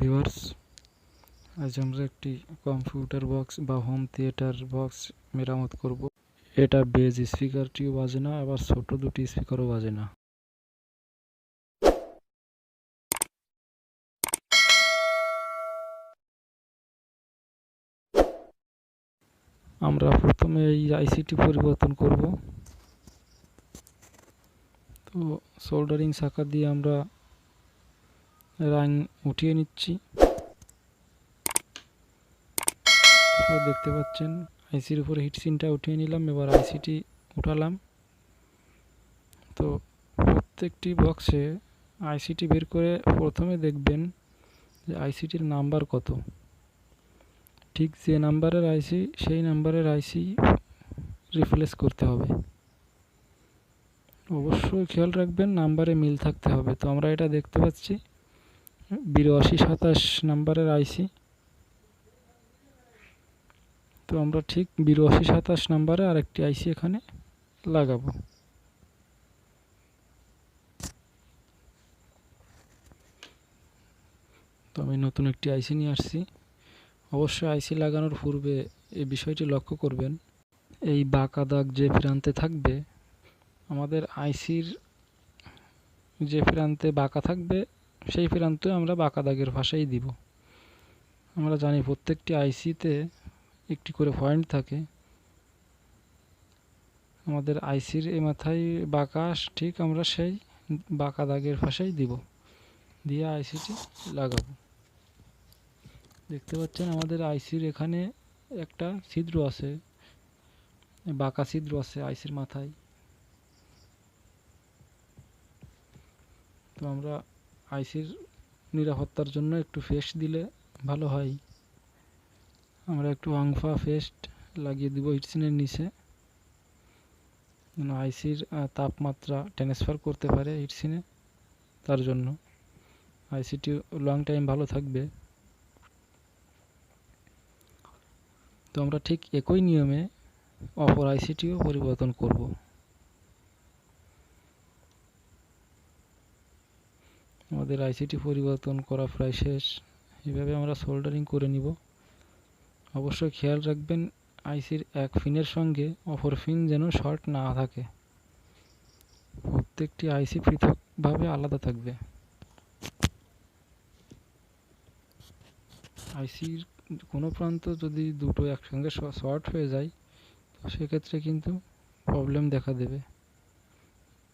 Viewers, আজ আমরা একটি কম্পিউটার বক্স বা হোম থিয়েটার বক্স মেরামত করব। এটা বেজ স্পিকারটিও বাজে না, আবার ছোট দুটি স্পিকারও বাজে না। আমরা প্রথমে এই আইসিটি পরিবর্তন করব। তো সোল্ডারিং শাখা দিয়ে আমরা রান উঠিয়ে নিচ্ছি। দেখতে পাচ্ছেন আইসির উপরে হিটসিনটা উঠিয়ে নিলাম। এবার আইসিটি উঠালাম। তো প্রত্যেকটি বক্সে আইসিটি বের করে প্রথমে দেখবেন যে আইসিটির নাম্বার কত। ঠিক যে নাম্বারের আইসি সেই নাম্বারের আইসি রিপ্লেস করতে হবে। অবশ্যই খেয়াল রাখবেন নাম্বারে মিল থাকতে হবে। তো আমরা এটা দেখতে পাচ্ছি 8227 নাম্বারের আইসি। তো আমরা ঠিক 8227 নাম্বারে আরেকটি আইসি এখানে লাগাবো। তো আমি নতুন একটি আইসি নিয়ে আসছি। অবশ্যই আইসি লাগানোর পূর্বে এই বিষয়টি লক্ষ্য করবেন, এই বাঁকা দাগ যে প্রান্তে থাকবে, আমাদের আইসির যে প্রান্তে বাঁকা থাকবে সেই প্রান্তে আমরা বাঁকা দাগের ভাষাই দিব। আমরা জানি প্রত্যেকটি আইসিতে একটি করে পয়েন্ট থাকে। আমাদের আইসির এই মাথায় বাঁকা, ঠিক আমরা সেই বাঁকা দাগের ভাষাই দিব, দিয়ে আইসিটি লাগাবো। দেখতে পাচ্ছেন আমাদের আইসির এখানে একটা ছিদ্র আছে, বাঁকা ছিদ্র আছে আইসির মাথায়। তো আমরা আইসির নিরাপত্তার জন্য একটু ফেস্ট দিলে ভালো হয়। আমরা একটু আংফা ফেস্ট লাগিয়ে দিব হিটসিনের নিচে, যেন আইসির তাপমাত্রা ট্রান্সফার করতে পারে হিটসিনে। তার জন্য আইসিটি লং টাইম ভালো থাকবে। তো আমরা ঠিক একই নিয়মে অপর আইসিটিও পরিবর্তন করব। আমাদের আইসিটি পরিবর্তন করা প্রায় শেষ। এভাবে আমরা সোল্ডারিং করে নিব। অবশ্যই খেয়াল রাখবেন আইসির এক পিনের সঙ্গে অপর পিন যেন শর্ট না থাকে। প্রত্যেকটি আইসি পৃথকভাবে আলাদা থাকবে। আইসির কোনো প্রান্ত যদি দুটো একসঙ্গে শর্ট হয়ে যায়, তো সেক্ষেত্রে কিন্তু প্রবলেম দেখা দেবে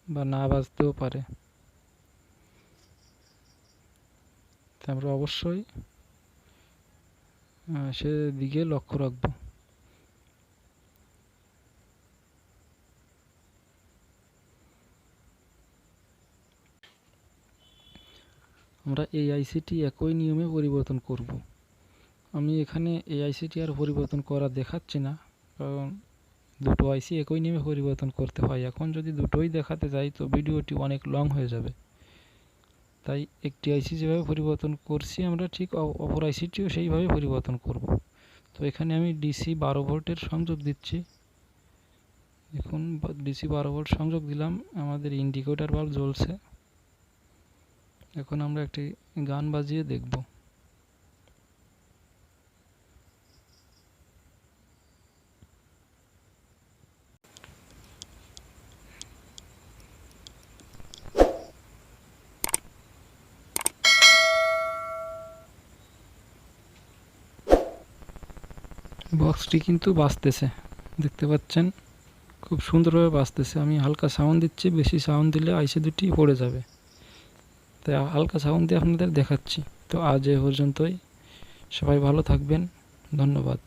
বা না বাজতেও পারে। আমরা অবশ্যই সেদিকে লক্ষ্য রাখব। আমরা এই আইসিটি একই নিয়মে পরিবর্তন করব। আমি এখানে এই আইসিটি আর পরিবর্তন করা দেখাচ্ছি না, কারণ দুটো আইসি একই নিয়মে পরিবর্তন করতে হয়। এখন যদি দুটোই দেখাতে যাই তো ভিডিওটি অনেক লং হয়ে যাবে। তাই একটি আইসি যেভাবে পরিবর্তন করছি আমরা ঠিক অপর আইসিটিও সেইভাবে পরিবর্তন করব। তো এখানে আমি ডিসি 12 ভোল্টের সংযোগ দিচ্ছি। দেখুন ডিসি 12 ভোল্ট সংযোগ দিলাম, আমাদের ইন্ডিকেটর বাল্ব জ্বলছে। এখন আমরা একটি গান বাজিয়ে দেখব। বক্সটি কিন্তু বাজতেছে, দেখতে পাচ্ছেন খুব সুন্দরভাবে বাজতেছে। আমি হালকা সাউন্ড দিচ্ছি, বেশি সাউন্ড দিলে আইসি দুটি পড়ে যাবে, তাই হালকা সাউন্ড দিয়ে আপনাদের দেখাচ্ছি। তো আজ এ পর্যন্তই, সবাই ভালো থাকবেন, ধন্যবাদ।